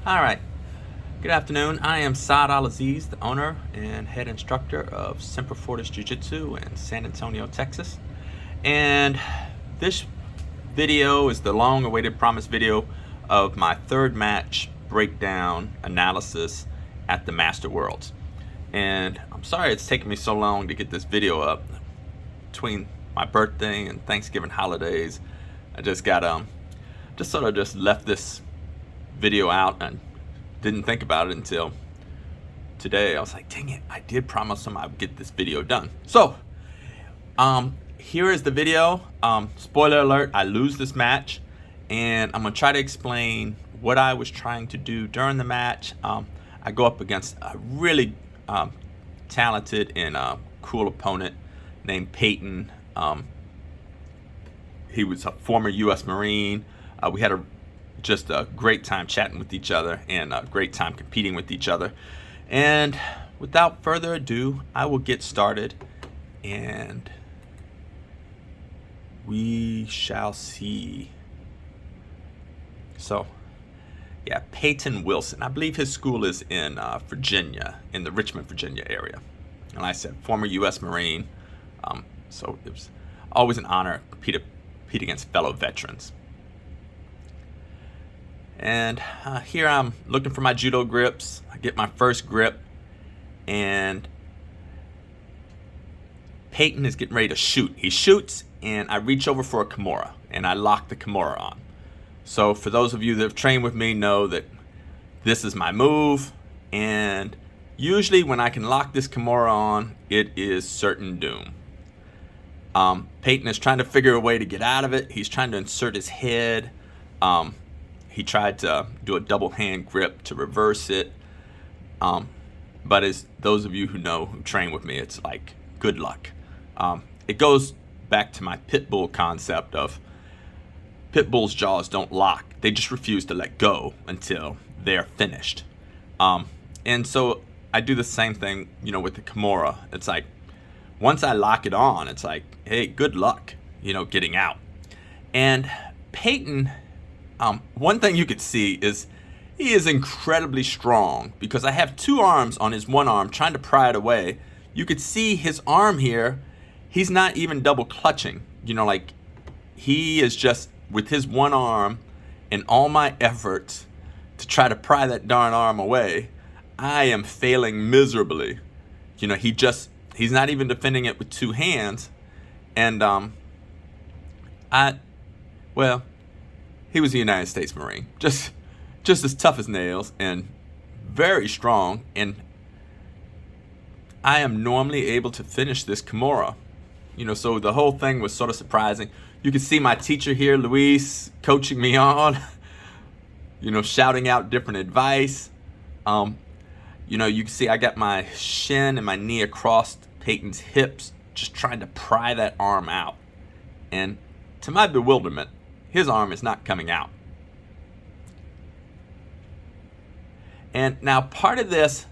All right. Good afternoon. I am Saad Al-Aziz, the owner and head instructor of Semper Fortis Jiu-Jitsu in San Antonio, Texas. And this video is the long-awaited promised video of my third match breakdown analysis at the Master Worlds. And I'm sorry it's taken me so long to get this video up. Between my birthday and Thanksgiving holidays, I just got just left this video out and didn't think about it until today. I was like, dang it, I did promise them I would get this video done. So here is the video. Spoiler alert, I lose this match, and I'm gonna try to explain what I was trying to do during the match. I go up against a really talented and cool opponent named Peyton. He was a former U.S. Marine. We had just a great time chatting with each other and a great time competing with each other. And without further ado, I will get started and we shall see. So, yeah, Peyton Wilson. I believe his school is in Virginia, in the Richmond, Virginia area. And I said, former U.S. Marine. So it was always an honor to compete against fellow veterans. And here I'm looking for my judo grips. I get my first grip, and Peyton is getting ready to shoot. He shoots, and I reach over for a Kimura, and I lock the Kimura on. So for those of you that have trained with me know that this is my move, and usually when I can lock this Kimura on, it is certain doom. Peyton is trying to figure a way to get out of it. He's trying to insert his head. He tried to do a double hand grip to reverse it. But as those of you who know, who train with me, it's like, good luck. It goes back to my pit bull concept of pit bull's jaws don't lock. They just refuse to let go until they're finished. And so I do the same thing, with the Kimura. It's like, once I lock it on, it's like, hey, good luck, getting out. And Peyton, one thing you could see is he is incredibly strong, because I have two arms on his one arm trying to pry it away. You could see his arm here, he's not even double clutching. Like, he is just with his one arm, and all my efforts to try to pry that darn arm away, I am failing miserably. He's not even defending it with two hands. And he was a United States Marine, just as tough as nails and very strong. And I am normally able to finish this Kimura. So the whole thing was sort of surprising. You can see my teacher here, Luis, coaching me on, shouting out different advice. You can see I got my shin and my knee across Peyton's hips, just trying to pry that arm out. And to my bewilderment, his arm is not coming out. And now part of this,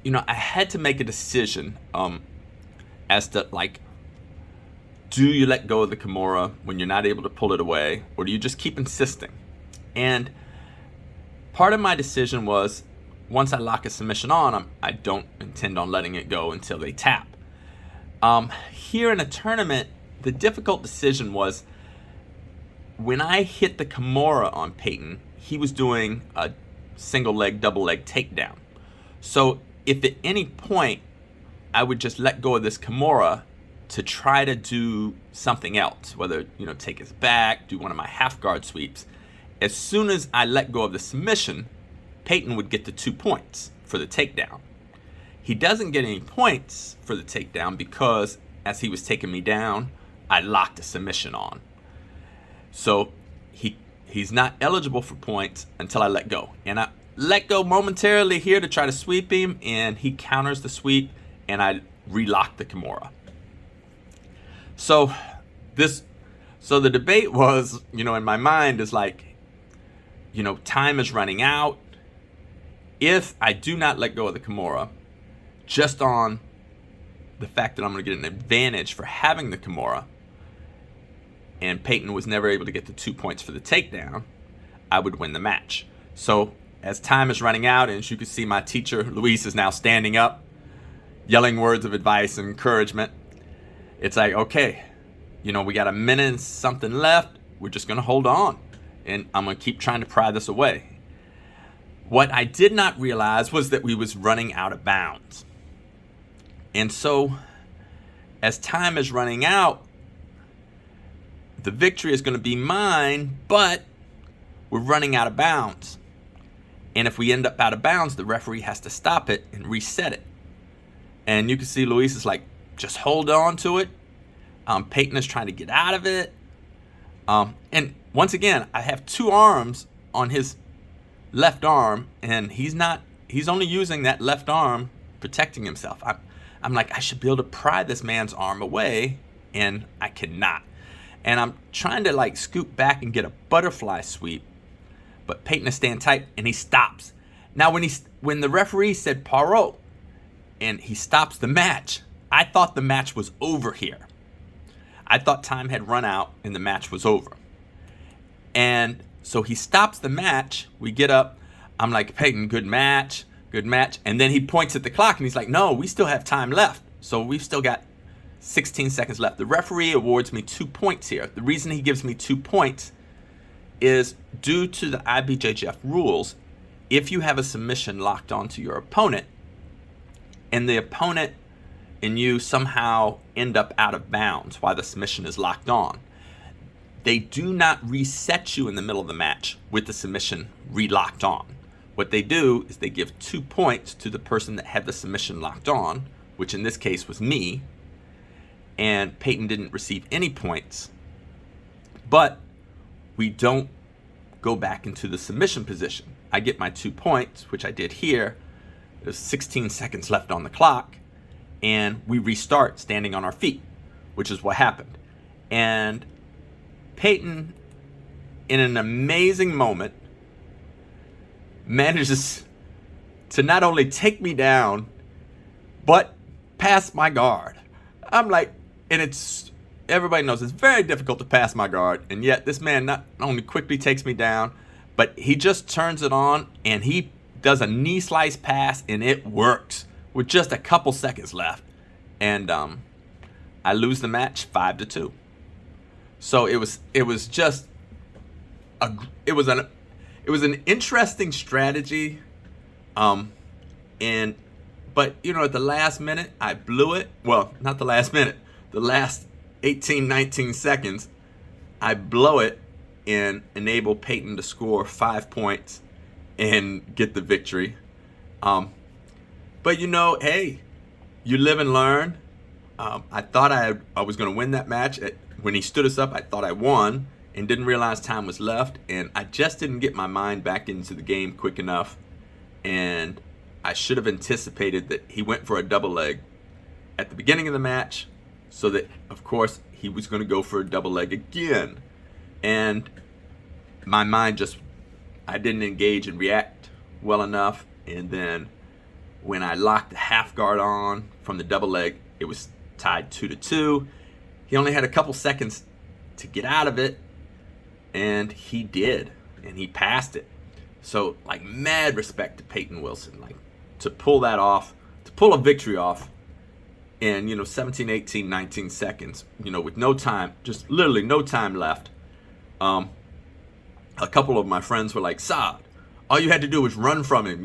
I had to make a decision as to, like, do you let go of the Kimura when you're not able to pull it away, or do you just keep insisting? And part of my decision was, once I lock a submission on, I don't intend on letting it go until they tap. Here in a tournament, the difficult decision was, when I hit the Kimura on Peyton, he was doing a single leg, double leg takedown. So if at any point I would just let go of this Kimura to try to do something else, whether, take his back, do one of my half guard sweeps, as soon as I let go of the submission, Peyton would get the 2 points for the takedown. He doesn't get any points for the takedown because as he was taking me down, I locked a submission on. So he's not eligible for points until I let go. And I let go momentarily here to try to sweep him, and he counters the sweep, and I relock the Kimura. So the debate was, in my mind is like, time is running out. If I do not let go of the Kimura, just on the fact that I'm going to get an advantage for having the Kimura, and Peyton was never able to get the 2 points for the takedown, I would win the match. So as time is running out, and as you can see, my teacher, Luis, is now standing up, yelling words of advice and encouragement. It's like, okay, we got a minute and something left. We're just going to hold on, and I'm going to keep trying to pry this away. What I did not realize was that we was running out of bounds. And so, as time is running out, the victory is going to be mine, but we're running out of bounds. And if we end up out of bounds, the referee has to stop it and reset it. And you can see Luis is like, just hold on to it. Peyton is trying to get out of it. And once again, I have two arms on his left arm, and he's only using that left arm protecting himself. I'm like, I should be able to pry this man's arm away, and I cannot. And I'm trying to like scoop back and get a butterfly sweep, but Peyton is staying tight, and he stops. Now, when the referee said paro, and he stops the match, I thought the match was over here. I thought time had run out and the match was over. And so he stops the match. We get up. I'm like, Peyton, good match. And then he points at the clock and he's like, no, we still have time left. So we've still got 16 seconds left. The referee awards me 2 points here. The reason he gives me 2 points is due to the IBJJF rules. If you have a submission locked onto your opponent, and the opponent and you somehow end up out of bounds while the submission is locked on, they do not reset you in the middle of the match with the submission re-locked on. What they do is they give 2 points to the person that had the submission locked on, which in this case was me, and Peyton didn't receive any points. But we don't go back into the submission position. I get my 2 points, which I did here. There's 16 seconds left on the clock, and we restart standing on our feet, which is what happened. And Peyton, in an amazing moment, manages to not only take me down, but pass my guard. I'm like, and everybody knows it's very difficult to pass my guard, and yet this man not only quickly takes me down, but he just turns it on, and he does a knee slice pass, and it works with just a couple seconds left. And I lose the match 5-2. So it was an interesting strategy. But at the last minute, I blew it. Well, not the last minute, the last 18, 19 seconds, I blow it and enable Peyton to score 5 points and get the victory. But hey, you live and learn. I thought I was going to win that match. When he stood us up, I thought I won and didn't realize time was left. And I just didn't get my mind back into the game quick enough. And I should have anticipated that he went for a double leg at the beginning of the match, so that, of course, he was going to go for a double leg again. And my mind I didn't engage and react well enough. And then when I locked the half guard on from the double leg, it was tied 2-2. He only had a couple seconds to get out of it, and he did, and he passed it. So, like, mad respect to Peyton Wilson, like, to pull that off, to pull a victory off in, 17, 18, 19 seconds, with no time, just literally no time left. A couple of my friends were like, Saad, all you had to do was run from him,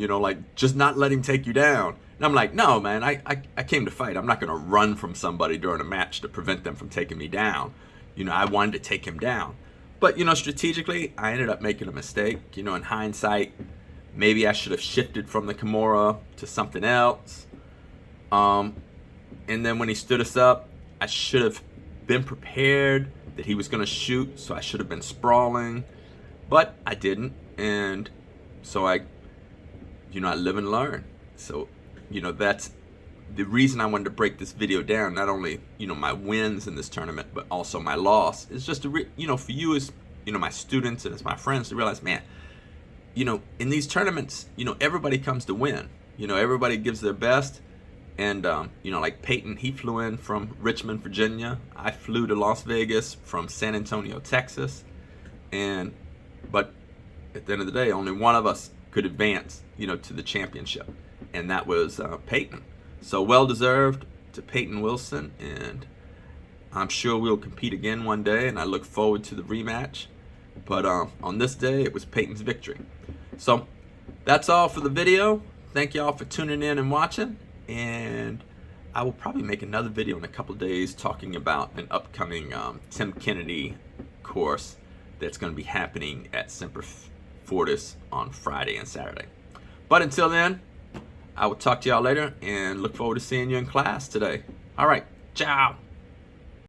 just not let him take you down. And I'm like, no, man, I came to fight. I'm not going to run from somebody during a match to prevent them from taking me down. I wanted to take him down. But, strategically, I ended up making a mistake. In hindsight, maybe I should have shifted from the Kimura to something else. And then when he stood us up, I should have been prepared that he was going to shoot, so I should have been sprawling. But I didn't, and so I live and learn. So, that's the reason I wanted to break this video down. Not only, my wins in this tournament, but also my loss. It's just for you as, my students and as my friends to realize, man, in these tournaments, everybody comes to win. Everybody gives their best. And, like Peyton, he flew in from Richmond, Virginia. I flew to Las Vegas from San Antonio, Texas. But at the end of the day, only one of us could advance, to the championship, and that was Peyton. So well deserved to Peyton Wilson, and I'm sure we'll compete again one day, and I look forward to the rematch. But on this day, it was Peyton's victory. So that's all for the video. Thank y'all for tuning in and watching, and I will probably make another video in a couple days talking about an upcoming Tim Kennedy course that's going to be happening at Semper Fortis on Friday and Saturday. But until then, I will talk to y'all later and look forward to seeing you in class today. All right, ciao.